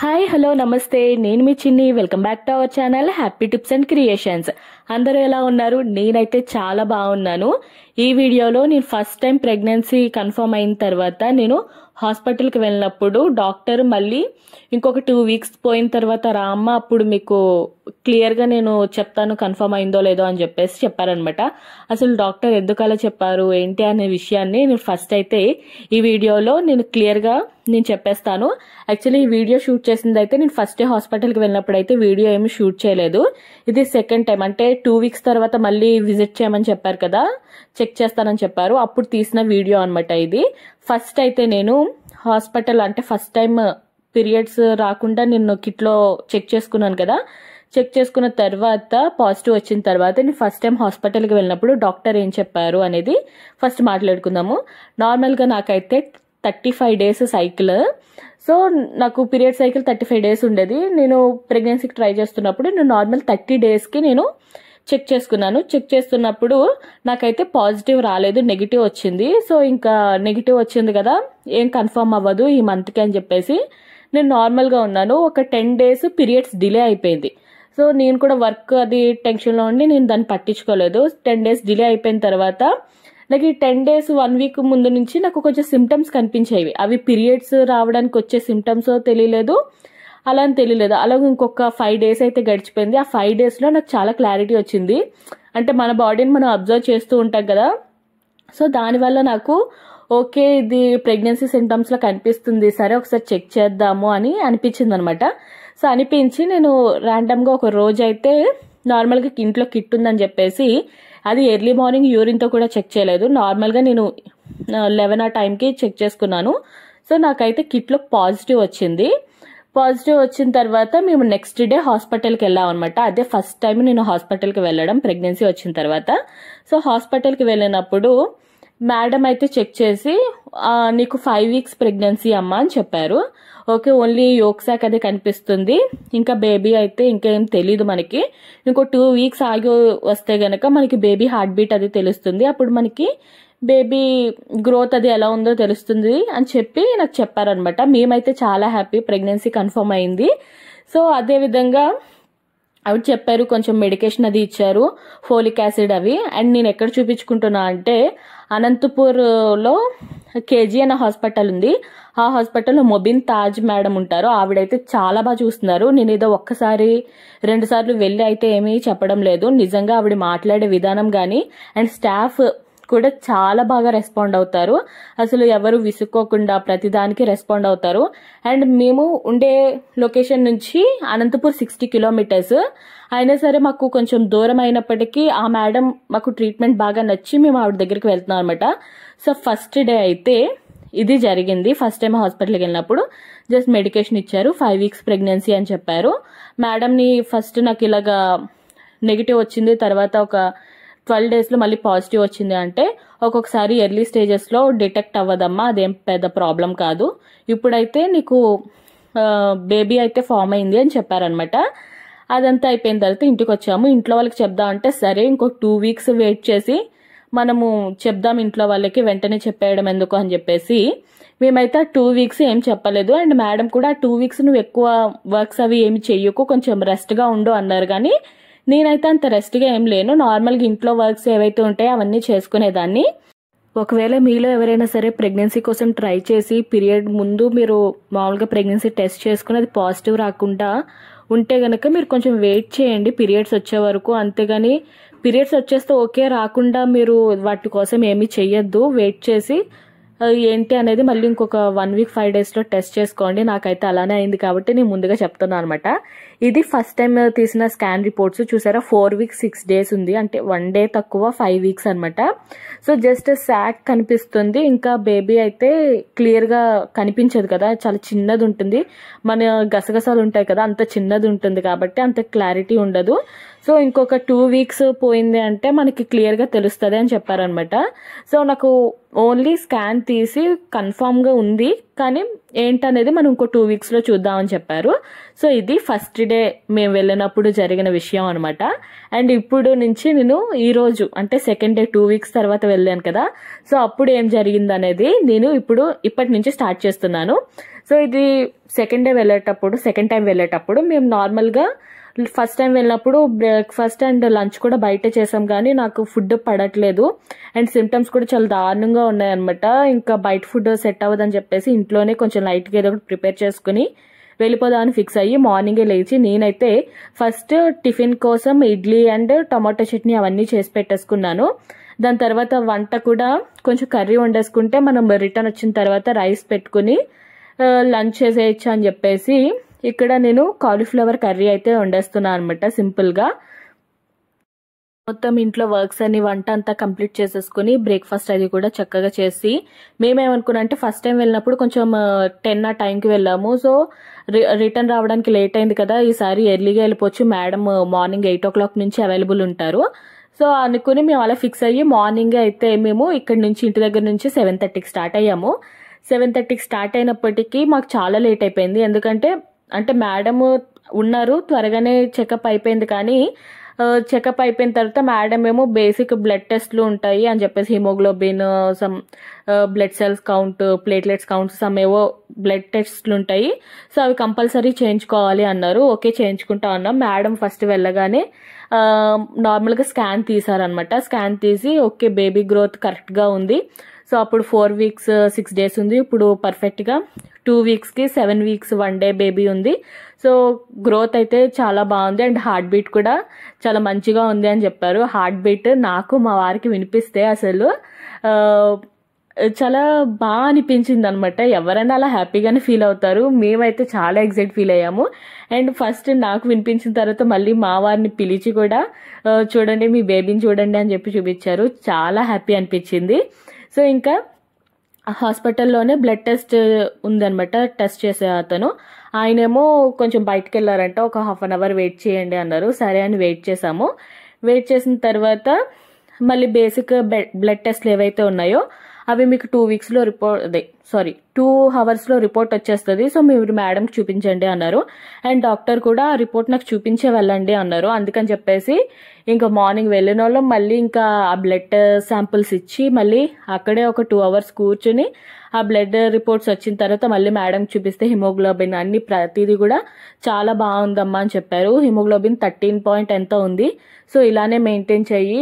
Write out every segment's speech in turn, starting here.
Hi hello నమస్తే నేను మీ చిన్ని welcome back to our channel happy tips and creations. అందరూ ఎలా ఉన్నారు? నేనైతే చాలా బాగున్నాను. ఈ వీడియోలో నేను ఫస్ట్ టైం ప్రెగ్నెన్సీ కన్ఫర్మ్ అయిన తర్వాత నేను హాస్పిటల్కి వెళ్ళినప్పుడు డాక్టర్ మళ్ళీ ఇంకొక 2 వీక్స్ పోయిన తర్వాత రామ్మ అప్పుడు మీకు క్లియర్గా నేను చెప్తాను కన్ఫర్మ్ అయిందో లేదో అని చెప్పేసి చెప్పారనమాట. అసలు డాక్టర్ ఎందుకు అలా చెప్పారు ఏంటి అనే విషయాన్ని నేను ఫస్ట్ అయితే ఈ వీడియోలో నేను క్లియర్గా నేను చెప్పేస్తాను. యాక్చువల్లీ ఈ వీడియో షూట్ చేసింది అయితే నేను ఫస్ట్ డే హాస్పిటల్కి వెళ్ళినప్పుడు అయితే వీడియో ఏమి షూట్ చేయలేదు. ఇది సెకండ్ టైం, అంటే 2 వీక్స్ తర్వాత మళ్ళీ విజిట్ చేయమని చెప్పారు కదా, చెక్ చేస్తానని చెప్పారు, అప్పుడు తీసిన వీడియో అనమాట ఇది. ఫస్ట్ అయితే నేను హాస్పిటల్ అంటే ఫస్ట్ టైం పీరియడ్స్ రాకుండా నేను కిట్లో చెక్ చేసుకున్నాను కదా, చెక్ చేసుకున్న తర్వాత పాజిటివ్ వచ్చిన తర్వాత నేను ఫస్ట్ టైం హాస్పిటల్కి వెళ్ళినప్పుడు డాక్టర్ ఏం చెప్పారు అనేది ఫస్ట్ మాట్లాడుకుందాము. నార్మల్గా నాకైతే 35 డేస్ సైకిల్. సో నాకు పీరియడ్ సైకిల్ 35 డేస్ ఉండేది. నేను ప్రెగ్నెన్సీకి ట్రై చేస్తున్నప్పుడు నేను నార్మల్ 30 డేస్కి నేను చెక్ చేసుకున్నాను. చెక్ చేస్తున్నప్పుడు నాకైతే పాజిటివ్ రాలేదు, నెగిటివ్ వచ్చింది. సో ఇంకా నెగిటివ్ వచ్చింది కదా, ఏం కన్ఫర్మ్ అవ్వదు ఈ మంత్కి అని చెప్పేసి నేను నార్మల్గా ఉన్నాను. ఒక 10 డేస్ పీరియడ్స్ డిలే అయిపోయింది. సో నేను కూడా వర్క్ అది టెన్షన్లో ఉండి నేను దాన్ని పట్టించుకోలేదు. 10 డేస్ డిలే అయిపోయిన తర్వాత నాకు ఈ 10 డేస్ 1 వీక్ ముందు నుంచి నాకు కొంచెం సిమ్టమ్స్ కనిపించేవి. అవి పీరియడ్స్ రావడానికి వచ్చే సిమ్టమ్స్ తెలియలేదు, అలా అని తెలియలేదు. అలాగే ఇంకొక 5 డేస్ అయితే గడిచిపోయింది. ఆ 5 డేస్లో నాకు చాలా క్లారిటీ వచ్చింది. అంటే మన బాడీని మనం అబ్జర్వ్ చేస్తూ ఉంటాం కదా, సో దానివల్ల నాకు ఓకే ఇది ప్రెగ్నెన్సీ సిమ్టమ్స్లో కనిపిస్తుంది, సరే ఒకసారి చెక్ చేద్దాము అని అనిపించింది అనమాట. సో అనిపించి నేను ర్యాండమ్గా ఒక రోజు అయితే నార్మల్గా ఇంట్లో కిట్ ఉందని చెప్పేసి అది ఎర్లీ మార్నింగ్ యూరిన్తో కూడా చెక్ చేయలేదు, నార్మల్గా నేను 11 ఆ టైంకి చెక్ చేసుకున్నాను. సో నాకైతే కిట్లో పాజిటివ్ వచ్చింది. పాజిటివ్ వచ్చిన తర్వాత మేము నెక్స్ట్ డే హాస్పిటల్కి వెళ్ళాం అనమాట. అదే ఫస్ట్ టైం నేను హాస్పిటల్కి వెళ్ళడం ప్రెగ్నెన్సీ వచ్చిన తర్వాత. సో హాస్పిటల్కి వెళ్ళినప్పుడు మేడం అయితే చెక్ చేసి నీకు 5 వీక్స్ ప్రెగ్నెన్సీ అమ్మ అని చెప్పారు. ఓకే, ఓన్లీ యోక్ సాక్ అదే కనిపిస్తుంది, ఇంకా బేబీ అయితే ఇంకేం తెలీదు మనకి, ఇంకో 2 వీక్స్ ఆగి వస్తే గనక మనకి బేబీ హార్ట్ బీట్ అది తెలుస్తుంది, అప్పుడు మనకి బేబీ గ్రోత్ అది ఎలా ఉందో తెలుస్తుంది అని చెప్పి నాకు చెప్పారనమాట. మేమైతే చాలా హ్యాపీ, ప్రెగ్నెన్సీ కన్ఫర్మ్ అయింది. సో అదే విధంగా అవి చెప్పారు, కొంచెం మెడికేషన్ అది ఇచ్చారు, ఫోలిక్ యాసిడ్ అవి. అండ్ నేను ఎక్కడ చూపించుకుంటున్నా అంటే అనంతపూర్లో కేజీ అనే హాస్పిటల్ ఉంది. ఆ హాస్పిటల్లో మొబిన్ తాజ్ మేడం ఉంటారు, ఆవిడైతే చాలా బాగా చూస్తున్నారు. నేను ఏదో 1-2 సార్లు వెళ్ళి అయితే ఏమీ చెప్పడం లేదు, నిజంగా ఆవిడ మాట్లాడే విధానం కానీ అండ్ స్టాఫ్ కూడా చాలా బాగా రెస్పాండ్ అవుతారు. అసలు ఎవరు విసుక్కోకుండా ప్రతిదానికి రెస్పాండ్ అవుతారు. అండ్ మేము ఉండే లొకేషన్ నుంచి అనంతపూర్ 60 కిలోమీటర్స్ అయినా సరే మాకు కొంచెం దూరం అయినప్పటికీ ఆ మేడం మాకు ట్రీట్మెంట్ బాగా నచ్చి మేము ఆవిడ దగ్గరికి వెళ్తున్నాం అనమాట. సో ఫస్ట్ డే అయితే ఇది జరిగింది. ఫస్ట్ టైం హాస్పిటల్కి వెళ్ళినప్పుడు జస్ట్ మెడికేషన్ ఇచ్చారు, 5 వీక్స్ ప్రెగ్నెన్సీ అని చెప్పారు. మేడంని ఫస్ట్ నాకు ఇలాగా నెగిటివ్ వచ్చింది, తర్వాత ఒక 12 డేస్లో మళ్ళీ పాజిటివ్ వచ్చింది. అంటే ఒక్కొక్కసారి ఎర్లీ స్టేజెస్లో డిటెక్ట్ అవ్వదమ్మా, అదేం పెద్ద ప్రాబ్లం కాదు, ఇప్పుడైతే నీకు బేబీ అయితే ఫామ్ అయింది అని చెప్పారనమాట. అదంతా అయిపోయిన తర్వాత ఇంటికి వచ్చాము. ఇంట్లో వాళ్ళకి చెప్దామంటే సరే ఇంకో 2 వీక్స్ వెయిట్ చేసి మనము చెప్దాం ఇంట్లో వాళ్ళకి, వెంటనే చెప్పేయడం ఎందుకు అని చెప్పేసి మేమైతే 2 వీక్స్ ఏం చెప్పలేదు. అండ్ మేడం కూడా 2 వీక్స్ నువ్వు ఎక్కువ వర్క్స్ అవి ఏమి చెయ్యకు, కొంచెం రెస్ట్గా ఉండు అన్నారు. కానీ నేనైతే అంత రెస్ట్గా ఏం లేను, నార్మల్గా ఇంట్లో వర్క్స్ ఏవైతే ఉంటాయో అవన్నీ చేసుకునేదాన్ని. ఒకవేళ మీలో ఎవరైనా సరే ప్రెగ్నెన్సీ కోసం ట్రై చేసి పీరియడ్ ముందు మీరు మామూలుగా ప్రెగ్నెన్సీ టెస్ట్ చేసుకుని అది పాజిటివ్ రాకుండా ఉంటే గనక మీరు కొంచెం వెయిట్ చేయండి పీరియడ్స్ వచ్చే వరకు. అంతేగాని పీరియడ్స్ వచ్చేస్తే ఓకే, రాకుండా మీరు వాటి కోసం ఏమీ చెయ్యొద్దు. వెయిట్ చేసి ఏంటి అనేది మళ్ళీ ఇంకొక 1 వీక్ 5 డేస్లో టెస్ట్ చేసుకోండి. నాకైతే అలానే అయింది కాబట్టి నేను ముందుగా చెప్తున్నాను అనమాట. ఇది ఫస్ట్ టైం తీసిన స్కాన్ రిపోర్ట్స్ చూసారా, 4 వీక్స్ 6 డేస్ ఉంది, అంటే 1 డే తక్కువ 5 వీక్స్ అనమాట. సో జస్ట్ సాక్ కనిపిస్తుంది, ఇంకా బేబీ అయితే క్లియర్గా కనిపించదు కదా, చాలా చిన్నది ఉంటుంది, మన గసగసాలు ఉంటాయి కదా అంత చిన్నది ఉంటుంది కాబట్టి అంత క్లారిటీ ఉండదు. సో ఇంకొక 2 వీక్స్ పోయింది అంటే మనకి క్లియర్గా తెలుస్తుంది అని చెప్పారనమాట. సో నాకు ఓన్లీ స్కాన్ తీసి కన్ఫామ్గా ఉంది, కానీ ఏంటనేది మనం ఇంకో 2 వీక్స్లో చూద్దామని చెప్పారు. సో ఇది ఫస్ట్ డే మేము వెళ్ళినప్పుడు జరిగిన విషయం అనమాట. అండ్ ఇప్పుడు నుంచి నేను ఈరోజు అంటే సెకండ్ డే 2 వీక్స్ తర్వాత వెళ్ళాను కదా, సో అప్పుడు ఏం జరిగింది అనేది నేను ఇప్పటి నుంచి స్టార్ట్ చేస్తున్నాను. సో ఇది సెకండ్ టైం వెళ్ళేటప్పుడు మేము నార్మల్గా ఫస్ట్ టైం వెళ్ళినప్పుడు బ్రేక్ఫాస్ట్ అండ్ లంచ్ కూడా బయటే చేసాం, కానీ నాకు ఫుడ్ పడట్లేదు అండ్ సిమ్టమ్స్ కూడా చాలా దారుణంగా ఉన్నాయన్నమాట. ఇంకా బయట ఫుడ్ సెట్ అవ్వదని చెప్పేసి ఇంట్లోనే కొంచెం లైట్గా ఏదో ఒకటి ప్రిపేర్ చేసుకుని వెళ్ళిపోదామని ఫిక్స్ అయ్యి మార్నింగే లేచి నేనైతే ఫస్ట్ టిఫిన్ కోసం ఇడ్లీ అండ్ టమాటో చట్నీ అవన్నీ చేసి పెట్టేసుకున్నాను. దాని తర్వాత వంట కూడా కొంచెం కర్రీ వండేసుకుంటే మనం రిటర్న్ వచ్చిన తర్వాత రైస్ పెట్టుకుని లంచ్ చేసేయచ్చు అని చెప్పేసి ఇక్కడ నేను కాలీఫ్లవర్ కర్రీ అయితే వండేస్తున్నాను అనమాట. సింపుల్గా మొత్తం ఇంట్లో వర్క్స్ అన్ని వంట అంతా కంప్లీట్ చేసేసుకుని బ్రేక్ఫాస్ట్ అది కూడా చక్కగా చేసి మేమేమనుకున్నా అంటే ఫస్ట్ టైం వెళ్ళినప్పుడు కొంచెం 10 ఆ టైంకి వెళ్ళాము. సో రిటర్న్ రావడానికి లేట్ అయింది కదా, ఈసారి ఎర్లీగా వెళ్ళిపోవచ్చు, మేడం మార్నింగ్ 8 o'clock నుంచి అవైలబుల్ ఉంటారు. సో అనుకుని మేము అలా ఫిక్స్ అయ్యి మార్నింగ్ అయితే మేము ఇక్కడ నుంచి ఇంటి దగ్గర నుంచి 7:30కి స్టార్ట్ అయ్యాము. 7:30కి స్టార్ట్ అయినప్పటికీ మాకు చాలా లేట్ అయిపోయింది. ఎందుకంటే మేడం ఉన్నారు, త్వరగానే చెకప్ అయిపోయింది. కానీ చెకప్ అయిపోయిన తర్వాత మేడం ఏమో బేసిక్ బ్లడ్ టెస్ట్లు ఉంటాయి అని చెప్పేసి haemoglobin, some blood cells count, platelets count, some ఏవో బ్లడ్ టెస్ట్లు ఉంటాయి. సో అవి కంపల్సరీ చేయించుకోవాలి అన్నారు. ఓకే చేయించుకుంటా అన్నాం. మేడం ఫస్ట్ వెళ్ళగానే నార్మల్గా స్కాన్ తీసారనమాట. స్కాన్ తీసి ఓకే బేబీ గ్రోత్ కరెక్ట్గా ఉంది. సో అప్పుడు 4 weeks 6 days ఉంది. ఇప్పుడు పర్ఫెక్ట్గా 2 weeksకి 7 weeks 1 day బేబీ ఉంది. సో గ్రోత్ అయితే చాలా బాగుంది అండ్ హార్ట్ బీట్ కూడా చాలా మంచిగా ఉంది అని చెప్పారు. హార్ట్ బీట్ నాకు మా వారికి వినిపిస్తే అసలు చాలా బాగా అనిపించింది అనమాట. ఎవరైనా అలా హ్యాపీగానే ఫీల్ అవుతారు. మేమైతే చాలా ఎక్సైట్ ఫీల్ అయ్యాము. అండ్ ఫస్ట్ నాకు వినిపించిన తర్వాత మళ్ళీ మా వారిని పిలిచి కూడా చూడండి మీ బేబీని చూడండి అని చెప్పి చూపించారు. చాలా హ్యాపీ అనిపించింది. సో ఇంకా హాస్పిటల్లోనే బ్లడ్ టెస్ట్ ఉందనమాట. టెస్ట్ చేసే అతను ఆయనేమో కొంచెం బయటకు వెళ్ళారంట, ఒక 1/2 hour వెయిట్ చేయండి అన్నారు. సరే అని వెయిట్ చేసాము. వెయిట్ చేసిన తర్వాత మళ్ళీ బేసిక్ బ్లడ్ టెస్ట్లు ఏవైతే ఉన్నాయో అవి మీకు 2 weeksలో 2 hours రిపోర్ట్ వచ్చేస్తుంది. సో మీరు మేడంకి చూపించండి అన్నారు. అండ్ డాక్టర్ కూడా ఆ రిపోర్ట్ నాకు చూపించే వెళ్ళండి అన్నారు. అందుకని చెప్పేసి ఇంకా మార్నింగ్ వెళ్ళిన వాళ్ళం మళ్ళీ ఇంకా ఆ బ్లడ్ శాంపుల్స్ ఇచ్చి మళ్ళీ అక్కడే ఒక 2 hours కూర్చుని ఆ బ్లడ్ రిపోర్ట్స్ వచ్చిన తర్వాత మళ్ళీ మేడంకి చూపిస్తే హిమోగ్లోబిన్ అన్ని ప్రతిదీ కూడా చాలా బాగుందమ్మా అని చెప్పారు. హిమోగ్లోబిన్ 13 point ఎంతో ఉంది. సో ఇలానే మెయింటైన్ చెయ్యి,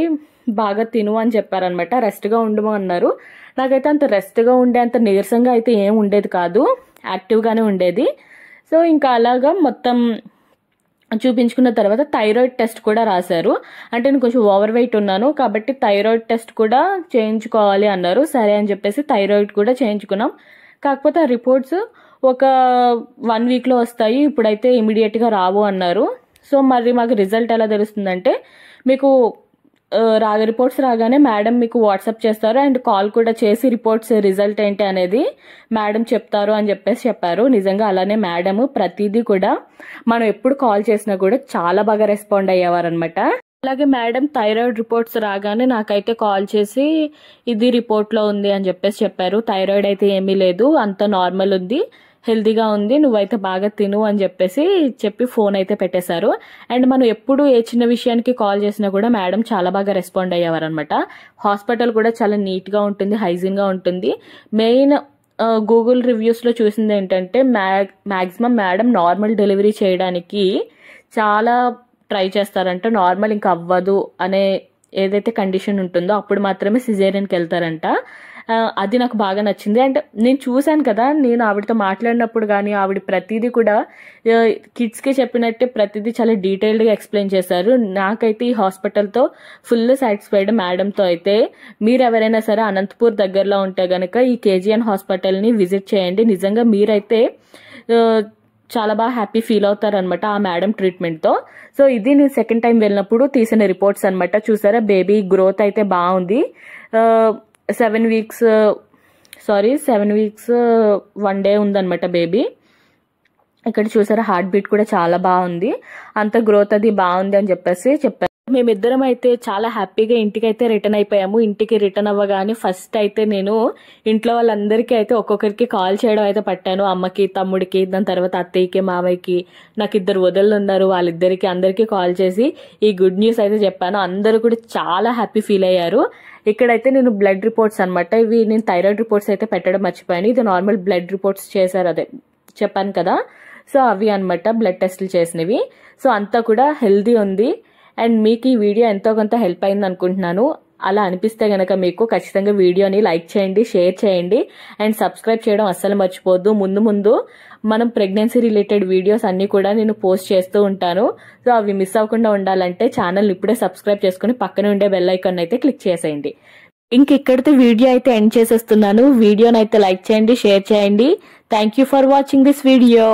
బాగా తిను అని చెప్పారనమాట. రెస్ట్గా ఉండము అన్నారు. నాకైతే అంత రెస్ట్గా ఉండే అంత నీరసంగా అయితే ఏం ఉండేది కాదు, యాక్టివ్గానే ఉండేది. సో ఇంకా అలాగా మొత్తం చూపించుకున్న తర్వాత థైరాయిడ్ టెస్ట్ కూడా రాశారు. అంటే నేను కొంచెం ఓవర్ వెయిట్ ఉన్నాను కాబట్టి థైరాయిడ్ టెస్ట్ కూడా చేయించుకోవాలి అన్నారు. సరే అని చెప్పేసి థైరాయిడ్ కూడా చేయించుకున్నాం. కాకపోతే ఆ రిపోర్ట్స్ ఒక 1 weekలో వస్తాయి, ఇప్పుడైతే ఇమీడియట్గా రావు అన్నారు. సో మరి మాకు రిజల్ట్ ఎలా తెలుస్తుందంటే మీకు రిపోర్ట్స్ రాగానే మేడం మీకు వాట్సాప్ చేస్తారు అండ్ కాల్ కూడా చేసి రిపోర్ట్స్ రిజల్ట్ ఏంటి అనేది మేడం చెప్తారు అని చెప్పేసి చెప్పారు. నిజంగా అలానే మేడం ప్రతిదీ కూడా మనం ఎప్పుడు కాల్ చేసినా కూడా చాలా బాగా రెస్పాండ్ అయ్యేవారనమాట. అలాగే మేడం థైరాయిడ్ రిపోర్ట్స్ రాగానే నాకైతే కాల్ చేసి ఇది రిపోర్ట్లో ఉంది అని చెప్పేసి చెప్పారు. థైరాయిడ్ అయితే ఏమీ లేదు, అంత నార్మల్ ఉంది, హెల్తీగా ఉంది, నువ్వైతే బాగా తిను అని చెప్పేసి చెప్పి ఫోన్ అయితే పెట్టేశారు. అండ్ మనం ఎప్పుడు ఏ చిన్న విషయానికి కాల్ చేసినా కూడా మేడం చాలా బాగా రెస్పాండ్ అయ్యేవారు అనమాట. హాస్పిటల్ కూడా చాలా నీట్గా ఉంటుంది, హైజీన్గా ఉంటుంది. మెయిన్ గూగుల్ రివ్యూస్లో చూసింది ఏంటంటే మ్యాక్సిమం మేడం నార్మల్ డెలివరీ చేయడానికి చాలా ట్రై చేస్తారంట. నార్మల్ ఇంకా అవ్వదు అనే ఏదైతే కండిషన్ ఉంటుందో అప్పుడు మాత్రమే సిజేరియన్కి వెళ్తారంట. అది నాకు బాగా నచ్చింది. అండ్ నేను చూశాను కదా, నేను ఆవిడతో మాట్లాడినప్పుడు కానీ ఆవిడ ప్రతిదీ కూడా కిడ్స్కి చెప్పినట్టే ప్రతిదీ చాలా డీటెయిల్డ్గా ఎక్స్ప్లెయిన్ చేశారు. నాకైతే ఈ హాస్పిటల్తో ఫుల్ సాటిస్ఫైడ్ మేడంతో. అయితే మీరు ఎవరైనా సరే అనంతపూర్ దగ్గరలో ఉంటే కనుక ఈ కేజీఎన్ హాస్పిటల్ని విజిట్ చేయండి. నిజంగా మీరైతే చాలా బాగా హ్యాపీ ఫీల్ అవుతారనమాట ఆ మేడం ట్రీట్మెంట్తో. సో ఇది నేను సెకండ్ టైం వెళ్ళినప్పుడు తీసిన రిపోర్ట్స్ అనమాట. చూసారా బేబీ గ్రోత్ అయితే బాగుంది. 7 weeks 1 day ఉందనమాట బేబీ. ఇక్కడ చూసారా హార్ట్ బీట్ కూడా చాలా బాగుంది, అంత గ్రోత్ అది బాగుంది అని చెప్పేసి చెప్పారు. మేమిద్దరం అయితే చాలా హ్యాపీగా ఇంటికైతే రిటర్న్ అయిపోయాము. ఇంటికి రిటర్న్ అవ్వగానే ఫస్ట్ అయితే నేను ఇంట్లో వాళ్ళందరికీ అయితే ఒక్కొక్కరికి కాల్ చేయడం అయితే పట్టాను. అమ్మకి, తమ్ముడికి, దాని తర్వాత అత్తయ్యకి, మామయ్యకి, నాకు 2 వదళ్ళు ఉన్నారు, వాళ్ళిద్దరికి అందరికీ కాల్ చేసి ఈ గుడ్ న్యూస్ అయితే చెప్పాను. అందరూ కూడా చాలా హ్యాపీ ఫీల్ అయ్యారు. ఇక్కడైతే నేను బ్లడ్ రిపోర్ట్స్ అనమాట, ఇవి నేను థైరాయిడ్ రిపోర్ట్స్ అయితే పెట్టడం మర్చిపోయాను. ఇది నార్మల్ బ్లడ్ రిపోర్ట్స్ చేశారు, అదే చెప్పాను కదా, సో అవి అన్నమాట బ్లడ్ టెస్ట్లు చేసినవి. సో అంతా కూడా హెల్దీ ఉంది. అండ్ మీకు ఈ వీడియో ఎంతో కొంత హెల్ప్ అయింది అనుకుంటున్నాను. అలా అనిపిస్తే గనక మీకు ఖచ్చితంగా వీడియోని లైక్ చేయండి, షేర్ చేయండి అండ్ సబ్స్క్రైబ్ చేయడం అస్సలు మర్చిపోవద్దు. ముందు మనం ప్రెగ్నెన్సీ రిలేటెడ్ వీడియోస్ అన్ని కూడా నేను పోస్ట్ చేస్తూ ఉంటాను. సో అవి మిస్ అవ్వకుండా ఉండాలంటే ఛానల్ ఇప్పుడే సబ్స్క్రైబ్ చేసుకుని పక్కన ఉండే బెల్ ఐకాన్ అయితే క్లిక్ చేసేయండి. ఇక్కడితో వీడియో అయితే ఎండ్ చేసేస్తున్నాను. వీడియోని అయితే లైక్ చేయండి, షేర్ చేయండి. Thank you for watching this video.